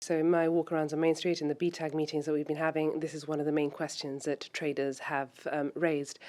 So in my walk-arounds on Main Street, in the BTAG meetings that we've been having, this is one of the main questions that traders have raised.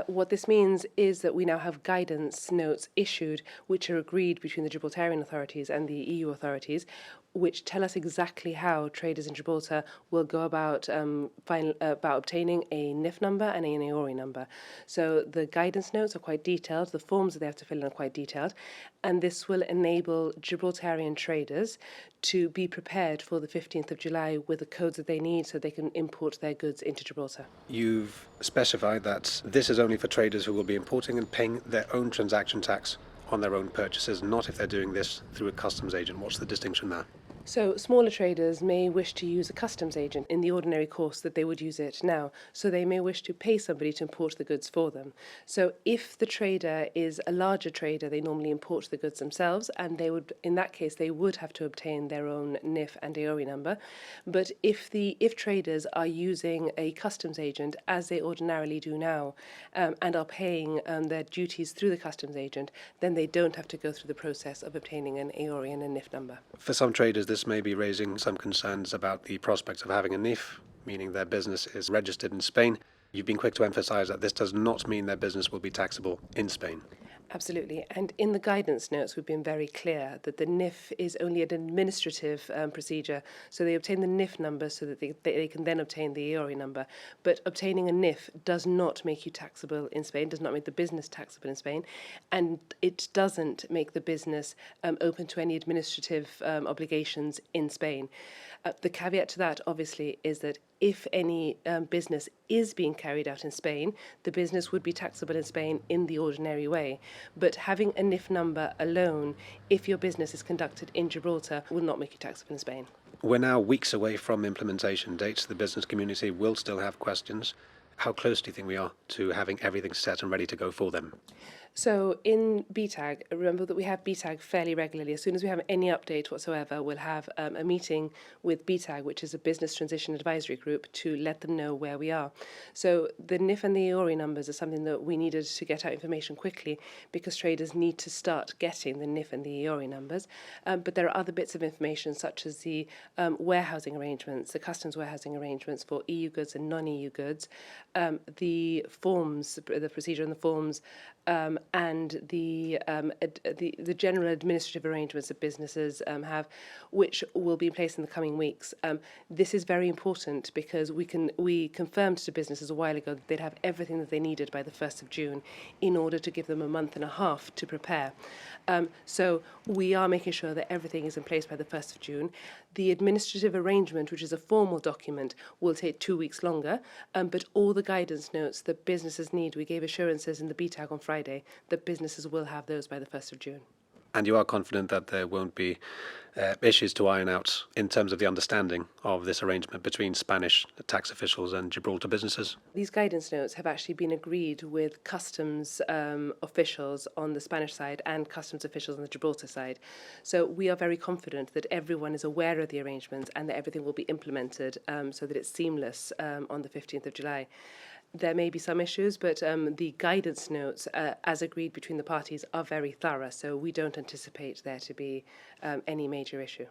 What this means is that we now have guidance notes issued which are agreed between the Gibraltarian authorities and the EU authorities, which tell us exactly how traders in Gibraltar will go about obtaining a NIF number and an EORI number. So the guidance notes are quite detailed, the forms that they have to fill in are quite detailed, and this will enable Gibraltarian traders to be prepared for the 15th of July with the codes that they need so they can import their goods into Gibraltar. You've specified that this is only for traders who will be importing and paying their own transaction tax on their own purchases, not if they're doing this through a customs agent. What's the distinction there? So smaller traders may wish to use a customs agent in the ordinary course that they would use it now. So they may wish to pay somebody to import the goods for them. So if the trader is a larger trader, they normally import the goods themselves, and they would, in that case, they would have to obtain their own NIF and EORI number. But if traders are using a customs agent, as they ordinarily do now, and are paying their duties through the customs agent, then they don't have to go through the process of obtaining an EORI and a NIF number. For some traders, this may be raising some concerns about the prospects of having a NIF, meaning their business is registered in Spain. You've been quick to emphasize that this does not mean their business will be taxable in Spain. Absolutely. And in the guidance notes, we've been very clear that the NIF is only an administrative procedure. So they obtain the NIF number so that they can then obtain the EORI number. But obtaining a NIF does not make you taxable in Spain, does not make the business taxable in Spain, and it doesn't make the business open to any administrative obligations in Spain. The caveat to that, obviously, is that if any business is being carried out in Spain, the business would be taxable in Spain in the ordinary way. But having a NIF number alone, if your business is conducted in Gibraltar, will not make you taxable in Spain. We're now weeks away from implementation dates. The business community will still have questions. How close do you think we are to having everything set and ready to go for them? So in BTAG, remember that we have BTAG fairly regularly. As soon as we have any update whatsoever, we'll have a meeting with BTAG, which is a Business Transition Advisory Group, to let them know where we are. So the NIF and the EORI numbers are something that we needed to get out information quickly because traders need to start getting the NIF and the EORI numbers. But there are other bits of information such as the warehousing arrangements, the customs warehousing arrangements for EU goods and non-EU goods, the forms, the procedure and the forms, and the general administrative arrangements that businesses have, which will be in place in the coming weeks. This is very important because we confirmed to businesses a while ago that they'd have everything that they needed by the 1st of June in order to give them a month and a half to prepare. So we are making sure that everything is in place by the 1st of June. The administrative arrangement, which is a formal document, will take 2 weeks longer, but all the guidance notes that businesses need, we gave assurances in the BTAG on Friday that businesses will have those by the 1st of June. And you are confident that there won't be issues to iron out in terms of the understanding of this arrangement between Spanish tax officials and Gibraltar businesses? These guidance notes have actually been agreed with customs officials on the Spanish side and customs officials on the Gibraltar side. So we are very confident that everyone is aware of the arrangements and that everything will be implemented so that it's seamless on the 15th of July. There may be some issues, but the guidance notes, as agreed between the parties, are very thorough, so we don't anticipate there to be any major issue.